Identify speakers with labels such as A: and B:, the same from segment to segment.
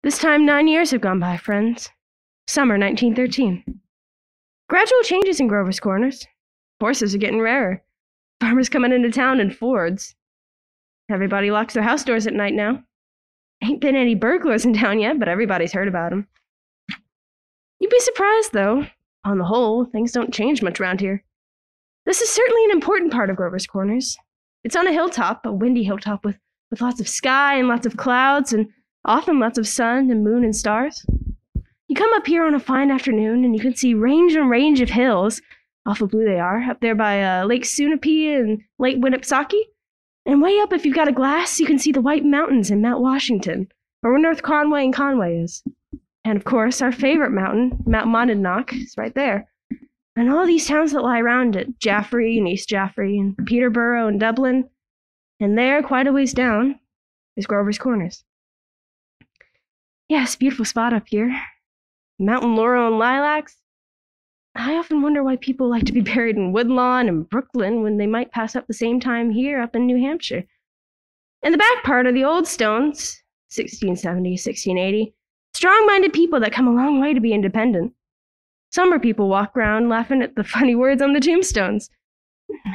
A: This time 9 years have gone by, friends. Summer 1913. Gradual changes in Grover's Corners. Horses are getting rarer. Farmers coming into town in Fords. Everybody locks their house doors at night now. Ain't been any burglars in town yet, but everybody's heard about 'em. You'd be surprised, though. On the whole, things don't change much around here. This is certainly an important part of Grover's Corners. It's on a hilltop, a windy hilltop with lots of sky and lots of clouds and often lots of sun and moon and stars. You come up here on a fine afternoon and you can see range and range of hills. Awful blue they are, up there by Lake Sunapee and Lake Winnipesaukee. And way up, if you've got a glass, you can see the White Mountains in Mount Washington, or where North Conway and Conway is. And of course, our favorite mountain, Mount Monadnock, is right there. And all these towns that lie around it, Jaffrey and East Jaffrey and Peterborough and Dublin. And there, quite a ways down, is Grover's Corners. Yes, beautiful spot up here. Mountain laurel and lilacs. I often wonder why people like to be buried in Woodlawn and Brooklyn when they might pass up the same time here up in New Hampshire. In the back part are the old stones, 1670, 1680. Strong-minded people that come a long way to be independent. Summer people walk around laughing at the funny words on the tombstones.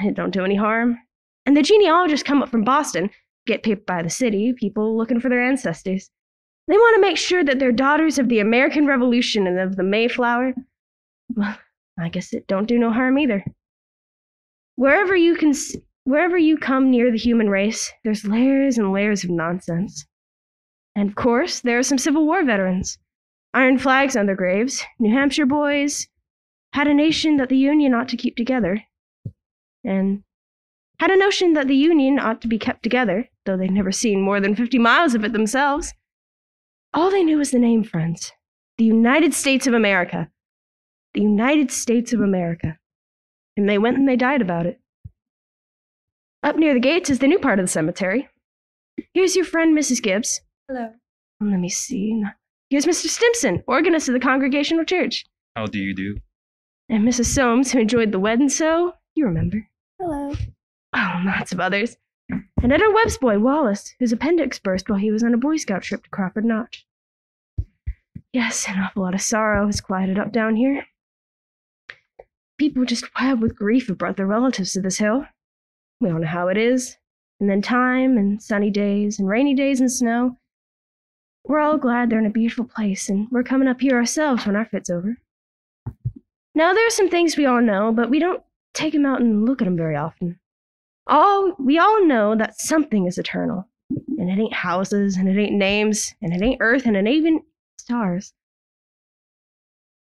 A: It don't do any harm. And the genealogists come up from Boston, get picked by the city, people looking for their ancestors. They want to make sure that they're daughters of the American Revolution and of the Mayflower. Well, I guess it don't do no harm either. Wherever you come near the human race, there's layers and layers of nonsense. And of course, there are some Civil War veterans. Iron flags on their graves. New Hampshire boys had a nation that the Union ought to keep together. And had a notion that the Union ought to be kept together, though they'd never seen more than 50 miles of it themselves. All they knew was the name, friends. The United States of America. The United States of America. And they went and they died about it. Up near the gates is the new part of the cemetery. Here's your friend, Mrs. Gibbs.
B: Hello.
A: Let me see. Here's Mr. Stimson, organist of the Congregational Church.
C: How do you do?
A: And Mrs. Soames, who enjoyed the wedding so, you remember.
B: Hello.
A: Oh, lots of others. And Edward Webb's boy, Wallace, whose appendix burst while he was on a Boy Scout trip to Crawford Notch. Yes, an awful lot of sorrow has quieted up down here. People just wild with grief have brought their relatives to this hill. We all know how it is. And then time and sunny days and rainy days and snow. We're all glad they're in a beautiful place, and we're coming up here ourselves when our fit's over. Now, there are some things we all know, but we don't take 'em out and look at 'em very often. We all know that something is eternal. And it ain't houses, and it ain't names, and it ain't earth, and it ain't even stars.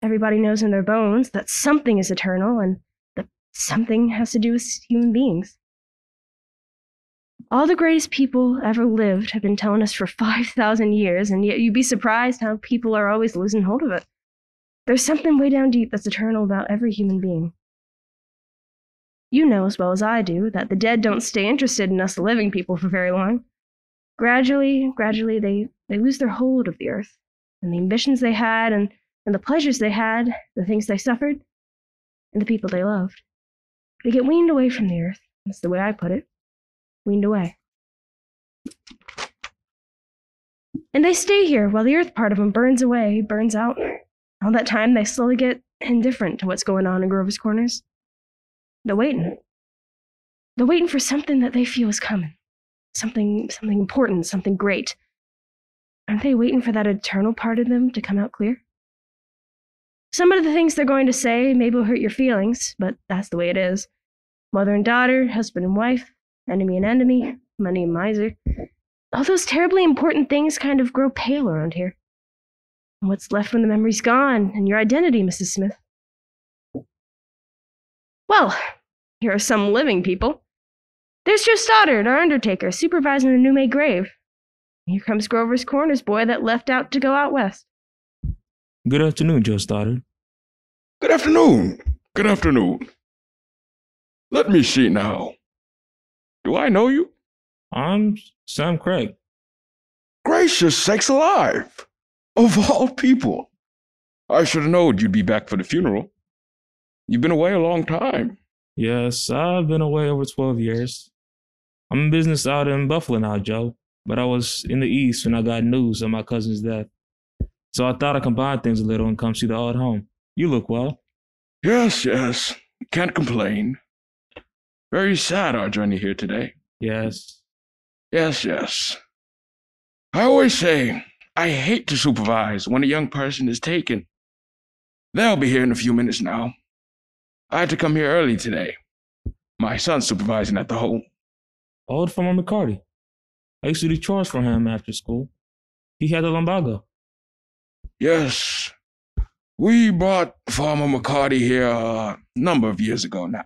A: Everybody knows in their bones that something is eternal, and that something has to do with human beings. All the greatest people ever lived have been telling us for 5,000 years, and yet you'd be surprised how people are always losing hold of it. There's something way down deep that's eternal about every human being. You know as well as I do that the dead don't stay interested in us living people for very long. Gradually, they lose their hold of the earth, and the ambitions they had, and the pleasures they had, the things they suffered, and the people they loved. They get weaned away from the earth. That's the way I put it. Weaned away. And they stay here while the earth part of them burns away, burns out. All that time, they slowly get indifferent to what's going on in Grover's Corners. They're waiting. They're waiting for something that they feel is coming. Something important, something great. Aren't they waiting for that eternal part of them to come out clear? Some of the things they're going to say maybe will hurt your feelings, but that's the way it is. Mother and daughter, husband and wife, enemy and enemy, money and miser. All those terribly important things kind of grow pale around here. And what's left when the memory's gone, and your identity, Mrs. Smith? Well, here are some living people. There's Joe Stoddard, our undertaker, supervising the new-made grave. Here comes Grover's Corners boy that left out to go out west.
D: Good afternoon, Joe Stoddard.
E: Good afternoon. Good afternoon. Let me see now. Do I know you?
D: I'm Sam Craig.
E: Gracious sakes alive! Of all people. I should have known you'd be back for the funeral. You've been away a long time.
D: Yes, I've been away over 12 years. I'm in business out in Buffalo now, Joe, but I was in the East when I got news of my cousin's death. So I thought I'd combine things a little and come see the old home. You look well.
E: Yes, yes. Can't complain. Very sad our journey here today.
D: Yes.
E: Yes, yes. I always say I hate to supervise when a young person is taken. They'll be here in a few minutes now. I had to come here early today. My son's supervising at the home.
D: Old Farmer McCarty. I used to do chores for him after school. He had a lumbago.
E: Yes. We brought Farmer McCarty here a number of years ago now.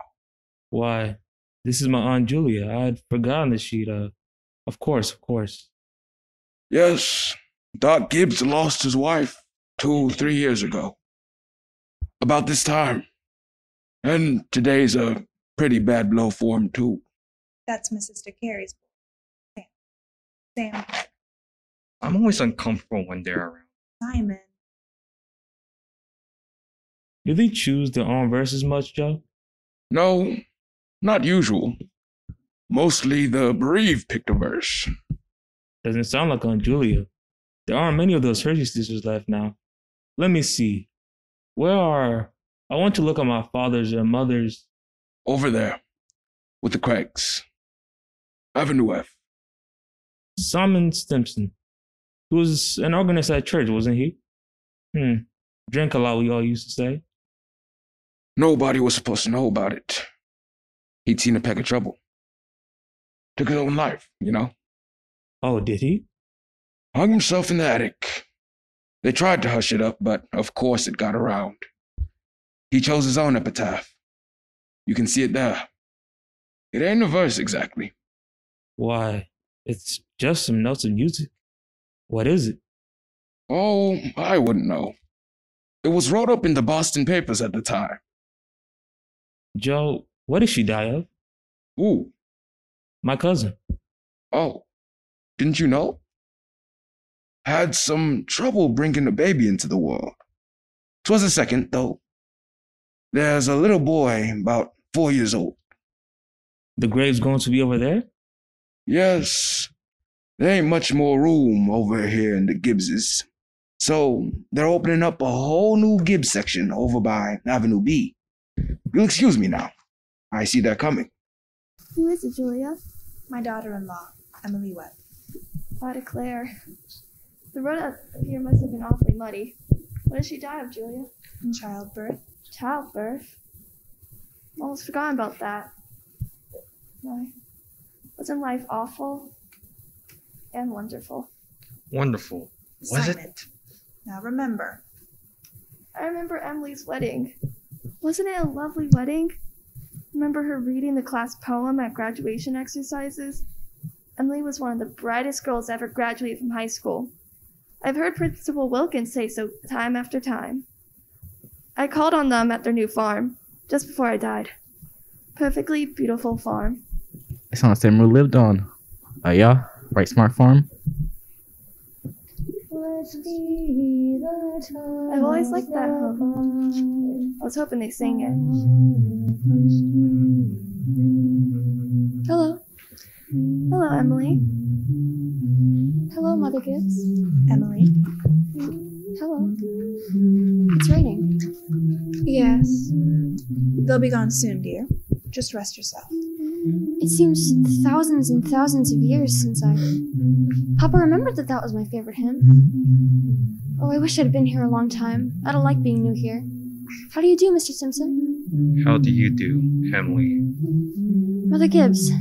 D: Why, this is my Aunt Julia. I had forgotten that she'd, of course.
E: Yes, Doc Gibbs lost his wife 2-3 years ago. About this time. And today's a pretty bad blow for him, too.
B: That's Mrs. DeCary's boy. Sam.
C: I'm always uncomfortable when they're around.
B: Simon.
D: Do they choose their own verses much, Joe?
E: No, not usual. Mostly the bereaved picked a verse.
D: Doesn't sound like Aunt Julia. There aren't many of those Hershey sisters left now. Let me see. I want to look at my father's and mother's.
E: Over there, with the Craigs. Avenue F.
D: Simon Stimson. He was an organist at church, wasn't he? Drank a lot, we all used to say.
E: Nobody was supposed to know about it. He'd seen a peck of trouble. Took his own life, you know?
D: Oh, did he?
E: Hung himself in the attic. They tried to hush it up, but of course it got around. He chose his own epitaph. You can see it there. It ain't a verse exactly.
D: Why, it's just some notes of music. What is it?
E: Oh, I wouldn't know. It was wrote up in the Boston papers at the time.
D: Joe, what did she die of?
E: Ooh,
D: My cousin.
E: oh, didn't you know? Had some trouble bringing a baby into the world. 'Twas a second, though. There's a little boy about 4 years old.
D: The grave's going to be over there?
E: Yes, there ain't much more room over here in the Gibbses. So they're opening up a whole new Gibbs section over by Avenue B. You'll excuse me now. I see they're coming.
F: Who is it, Julia?
B: My daughter-in-law, Emily Webb.
F: I declare. The road up here must have been awfully muddy. What did she die of, Julia?
B: In childbirth.
F: Childbirth? Almost forgotten about that. Why? Wasn't life awful and wonderful?
C: Wonderful. Was
B: Simon.
C: it?
B: Now remember.
F: I remember Emily's wedding. Wasn't it a lovely wedding? Remember her reading the class poem at graduation exercises? Emily was one of the brightest girls to ever graduate from high school. I've heard Principal Wilkins say so time after time. I called on them at their new farm, just before I died. Perfectly beautiful farm.
G: It's on the same road lived on. Yeah, right smart farm.
F: I've always liked that home. I was hoping they'd sing it. Hello. Hello, Emily. Hello, Mother Gibbs.
B: Emily.
F: Hello. It's raining.
B: Yes. They'll be gone soon, dear. Just rest yourself.
F: It seems thousands and thousands of years since Papa remembered that was my favorite hymn. Oh, I wish I'd been here a long time. I don't like being new here. How do you do, Mr. Simpson?
C: How do you do, Emily?
F: Mother Gibbs,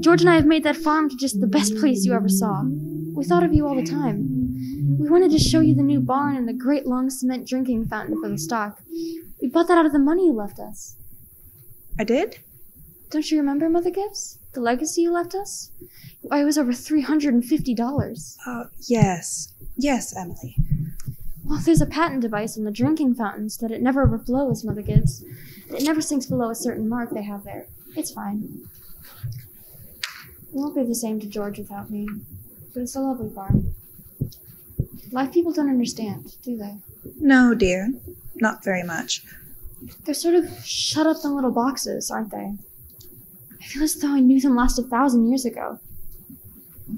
F: George and I have made that farm to just the best place you ever saw. We thought of you all the time. We wanted to show you the new barn and the great long cement drinking fountain for the stock. We bought that out of the money you left us.
B: I did?
F: Don't you remember, Mother Gibbs? The legacy you left us? Why, it was over $350.
B: Yes. Yes, Emily.
F: Well, there's a patent device on the drinking fountains that it never overflows, Mother Gibbs. It never sinks below a certain mark they have there. It's fine. It won't be the same to George without me. But it's a lovely farm. Life people don't understand, do they?
B: No, dear. Not very much.
F: They're sort of shut up in little boxes, aren't they? I feel as though I knew them last 1,000 years ago.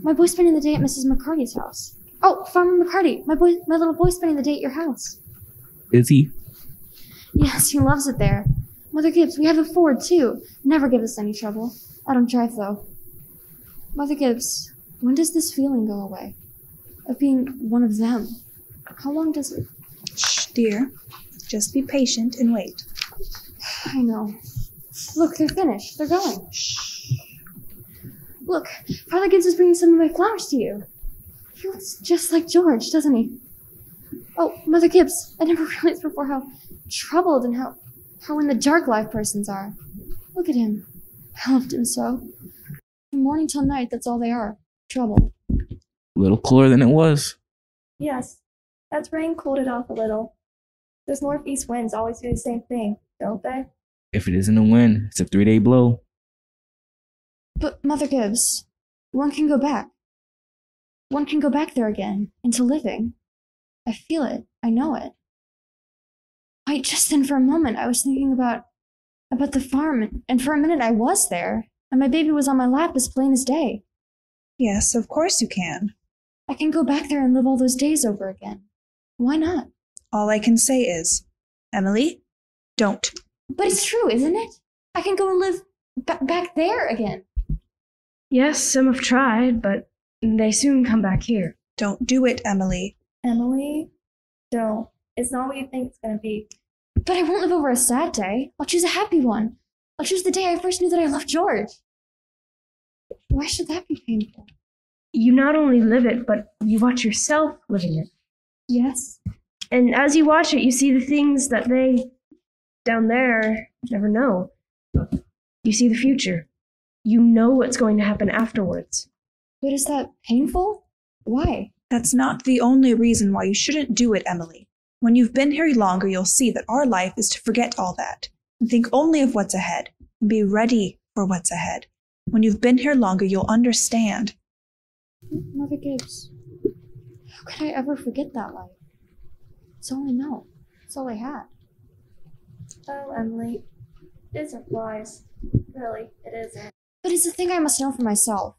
F: My boy's spending the day at Mrs. McCarty's house.
H: Oh, Farmer McCarty, my little boy spending the day at your house.
G: Is he?
H: Yes, he loves it there. Mother Gibbs, we have a Ford too. Never give us any trouble. I don't drive though. Mother Gibbs, when does this feeling go away? Of being one of them? How long does it?
B: Shh, dear. Just be patient and wait.
H: I know. Look, they're finished. They're going.
B: Shh.
H: Look, Father Gibbs is bringing some of my flowers to you. He looks just like George, doesn't he? Oh, Mother Gibbs, I never realized before how troubled and how in the dark life persons are. Look at him. I loved him so. From morning till night, that's all they are. Trouble.
G: A little cooler than it was.
F: Yes, that's rain cooled it off a little. Those northeast winds always do the same thing, don't they?
G: If it isn't a wind, it's a 3-day blow.
H: But, Mother Gibbs, one can go back. One can go back there again, into living. I feel it. I know it. Just then for a moment, I was thinking about the farm, and for a minute I was there, and my baby was on my lap as plain as day.
B: Yes, of course you can.
H: I can go back there and live all those days over again. Why not?
B: All I can say is, Emily, don't.
H: But it's true, isn't it? I can go and live back there again.
A: Yes, some have tried, but they soon come back here.
B: Don't do it, Emily.
F: Emily, don't. It's not what you think it's going to be.
H: But I won't live over a sad day. I'll choose a happy one. I'll choose the day I first knew that I loved George. Why should that be painful?
A: You not only live it, but you watch yourself living it.
H: Yes.
A: And as you watch it, you see the things that they, down there, never know. You see the future. You know what's going to happen afterwards.
H: But is that painful? Why?
B: That's not the only reason why you shouldn't do it, Emily. When you've been here longer, you'll see that our life is to forget all that and think only of what's ahead and be ready for what's ahead. When you've been here longer, you'll understand.
H: Mother Gibbs, how could I ever forget that life? It's all I know. It's all I had.
F: Oh, Emily, it isn't wise. Really, it isn't.
H: But it's a thing I must know for myself.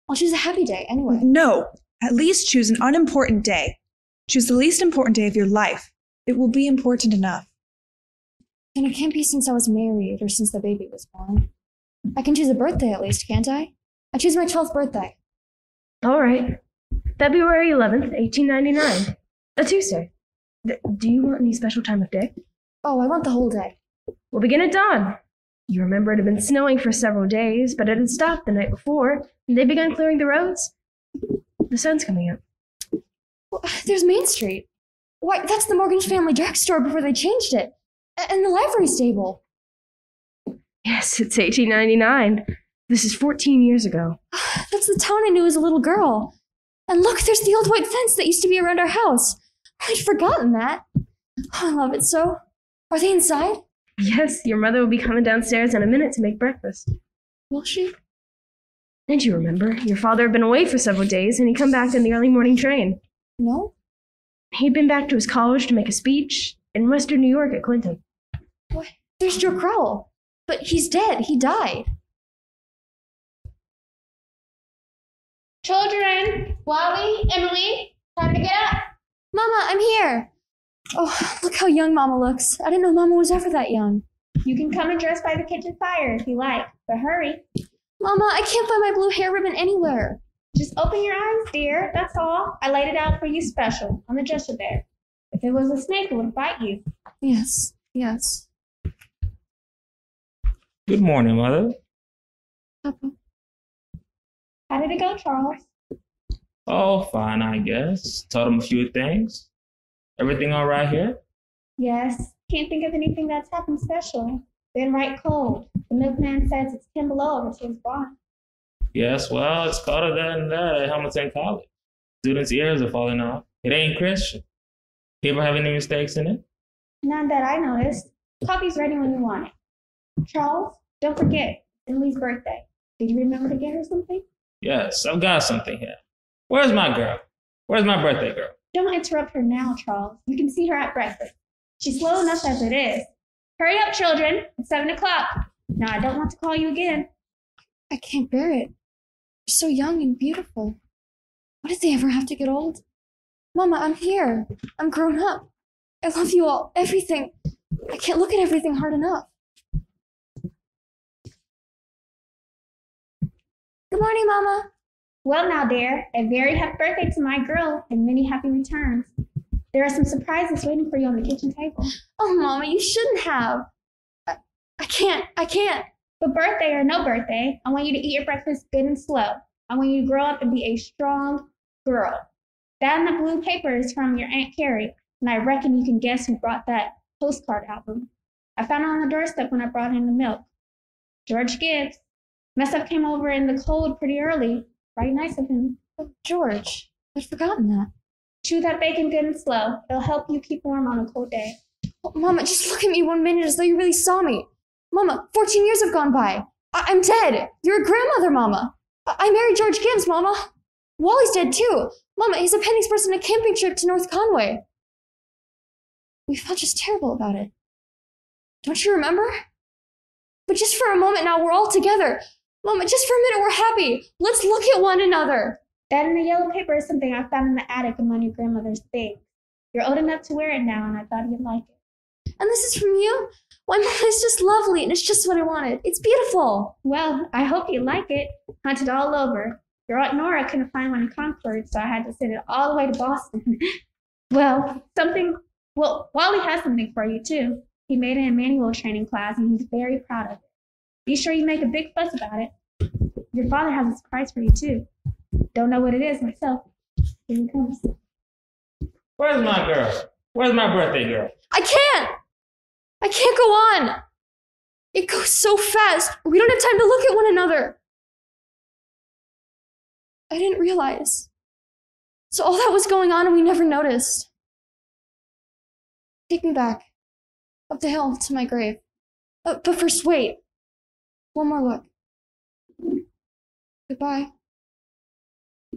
H: I'll choose a happy day anyway.
B: No, at least choose an unimportant day. Choose the least important day of your life. It will be important enough.
H: And it can't be since I was married or since the baby was born. I can choose a birthday at least, can't I? I choose my 12th birthday.
A: All right. February 11th, 1899. A Tuesday. Do you want any special time of day?
H: Oh, I want the whole day.
A: We'll begin at dawn. You remember it had been snowing for several days, but it had stopped the night before, and they began clearing the roads. The sun's coming up.
H: Well, there's Main Street. Why, that's the Morgan family drugstore before they changed it. And the livery stable.
A: Yes, it's 1899. This is 14 years ago.
H: That's the town I knew as a little girl. And look, there's the old white fence that used to be around our house. I'd forgotten that. Oh, I love it so. Are they inside?
A: Yes, your mother will be coming downstairs in a minute to make breakfast.
H: Will she?
A: And you remember, your father had been away for several days, and he'd come back in the early morning train.
H: No?
A: He'd been back to his college to make a speech in Western New York at Clinton.
H: What? There's Joe Crowell. But he's dead. He died.
I: Children, Wally, Emily, time to get up.
H: Mama, I'm here. Oh, look how young Mama looks. I didn't know Mama was ever that young.
I: You can come and dress by the kitchen fire if you like, but hurry.
H: Mama, I can't find my blue hair ribbon anywhere.
I: Just open your eyes, dear, that's all. I laid it out for you special on the dresser there. If it was a snake, it would bite you.
H: Yes, yes.
D: Good morning, Mother.
H: Papa.
I: How did it go, Charles?
D: Oh, fine, I guess. Taught him a few things. Everything all right here?
I: Yes. Can't think of anything that's happened special. Been right cold. The milkman says it's 10 below over to his barn.
D: Yes, well, it's colder than that at Hamilton College. Students' ears are falling off. It ain't Christian. Paper have any mistakes in it?
I: None that I noticed. Coffee's ready when you want it. Charles, don't forget, it's Emily's birthday. Did you remember to get her something?
D: Yes, I've got something here. Where's my girl? Where's my birthday girl?
I: Don't interrupt her now, Charles. You can see her at breakfast. She's slow enough as it is. Hurry up, children. It's 7 o'clock. Now, I don't want to call you again.
H: I can't bear it. They're so young and beautiful. What did they ever have to get old? Mama, I'm here. I'm grown up. I love you all. Everything. I can't look at everything hard enough. Good morning, Mama.
I: Well now, dear, a very happy birthday to my girl and many happy returns. There are some surprises waiting for you on the kitchen table.
H: Oh, Mama, you shouldn't have. I can't.
I: But birthday or no birthday, I want you to eat your breakfast good and slow. I want you to grow up and be a strong girl. That in the blue paper is from your Aunt Carrie, and I reckon you can guess who brought that postcard album. I found it on the doorstep when I brought in the milk. George Gibbs. Mess up came over in the cold pretty early. Right nice of him.
H: Oh, George, I'd forgotten that.
I: Chew that bacon good and slow. It'll help you keep warm on a cold day.
H: Oh, Mama, just look at me 1 minute as though you really saw me. Mama, 14 years have gone by. I'm dead. You're a grandmother, Mama. I married George Gibbs, Mama. Wally's dead, too. Mama, he's a penny express on a camping trip to North Conway. We felt just terrible about it. Don't you remember? But just for a moment now, we're all together. Mama, just for a minute, we're happy. Let's look at one another.
I: That in the yellow paper is something I found in the attic among your grandmother's things. You're old enough to wear it now, and I thought you'd like it.
H: And this is from you? Why, Mama, it's just lovely, and it's just what I wanted. It's beautiful.
I: Well, I hope you like it. Hunted all over. Your Aunt Nora couldn't find one in Concord, so I had to send it all the way to Boston. Wally has something for you, too. He made it in manual training class, and he's very proud of it. Be sure you make a big fuss about it. Your father has a surprise for you, too. Don't know what it is myself. Here he comes.
D: Where's my girl? Where's my birthday girl?
H: I can't go on. It goes so fast. We don't have time to look at one another. I didn't realize. So all that was going on and we never noticed. Take me back. Up the hill to my grave. But first, wait. One more look. Goodbye.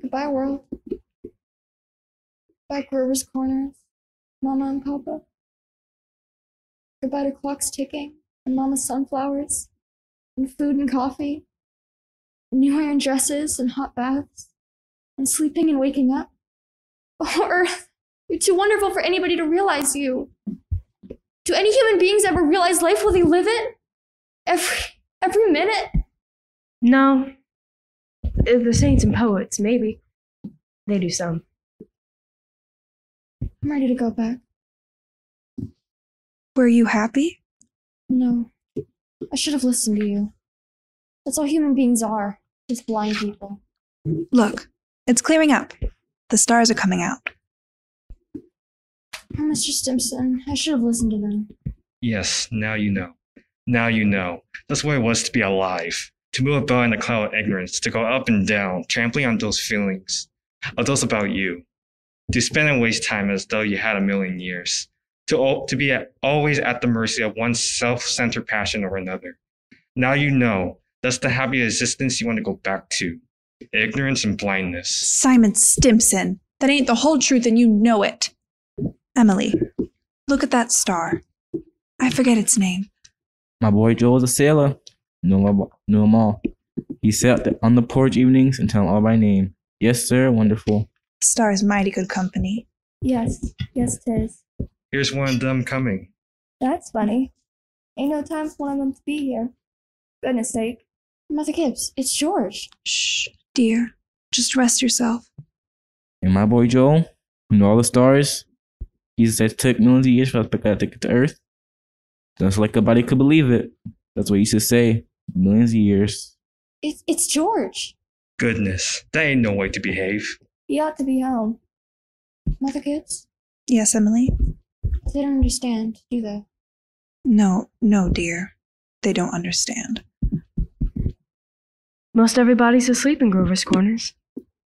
H: Goodbye, world. Goodbye, Grover's Corners, Mama and Papa. Goodbye to clocks ticking, and Mama's sunflowers, and food and coffee, and new iron dresses, and hot baths, and sleeping and waking up. Oh, Earth, you're too wonderful for anybody to realize you. Do any human beings ever realize life while they live it? Every minute?
A: No. The saints and poets, maybe. They do some.
H: I'm ready to go back.
B: Were you happy?
H: No. I should have listened to you. That's all human beings are. Just blind people.
B: Look, it's clearing up. The stars are coming out.
H: Oh, Mr. Stimson, I should have listened to them.
C: Yes, now you know. Now you know. That's what it was to be alive. To move about in a cloud of ignorance, to go up and down, trampling on those feelings, of those about you. To spend and waste time as though you had a million years. To be always at the mercy of one self-centered passion or another. Now you know. That's the happy existence you want to go back to. Ignorance and blindness.
B: Simon Stimson, that ain't the whole truth and you know it. Emily, look at that star. I forget its name.
G: My boy Joel's a sailor. Knew him all. He sat on the porch evenings and tell 'em all by name. Yes, sir, wonderful.
B: Star's mighty good company.
F: Yes, 'tis.
C: Here's one of them coming.
F: That's funny. Ain't no time for one of them to be here. Goodness sake.
H: Mother Gibbs, it's George.
B: Shh, dear. Just rest yourself.
G: And my boy Joel, who knew all the stars, he said it took millions of years for us to get to Earth. Just like a body could believe it. That's what he used to say. Millions of years.
H: It's George.
C: Goodness, that ain't no way to behave.
F: He ought to be home.
H: Mother Gibbs,
B: Yes, Emily?
H: they don't understand, do they?
B: No, dear. They don't understand.
A: Most everybody's asleep in Grover's Corners.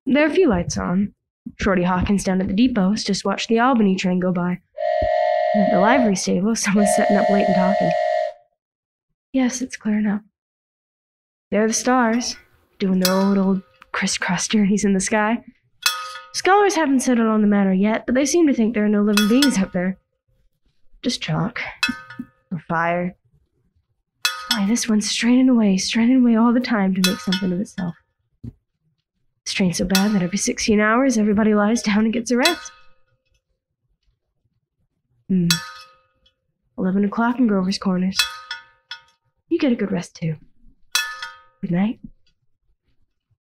A: There are a few lights on. Shorty Hawkins down at the depot has just watched the Albany train go by. And at the livery stable, someone's sitting up late and talking. Yes, it's clearing up. There are the stars, doing their old crisscross journeys in the sky. Scholars haven't settled on the matter yet, but they seem to think there are no living beings up there. Just chalk. Or fire. Why, this one's straining away all the time to make something of itself. Strained so bad that every 16 hours everybody lies down and gets a rest. Hmm. 11 o'clock in Grover's Corners. You get a good rest too. Good night.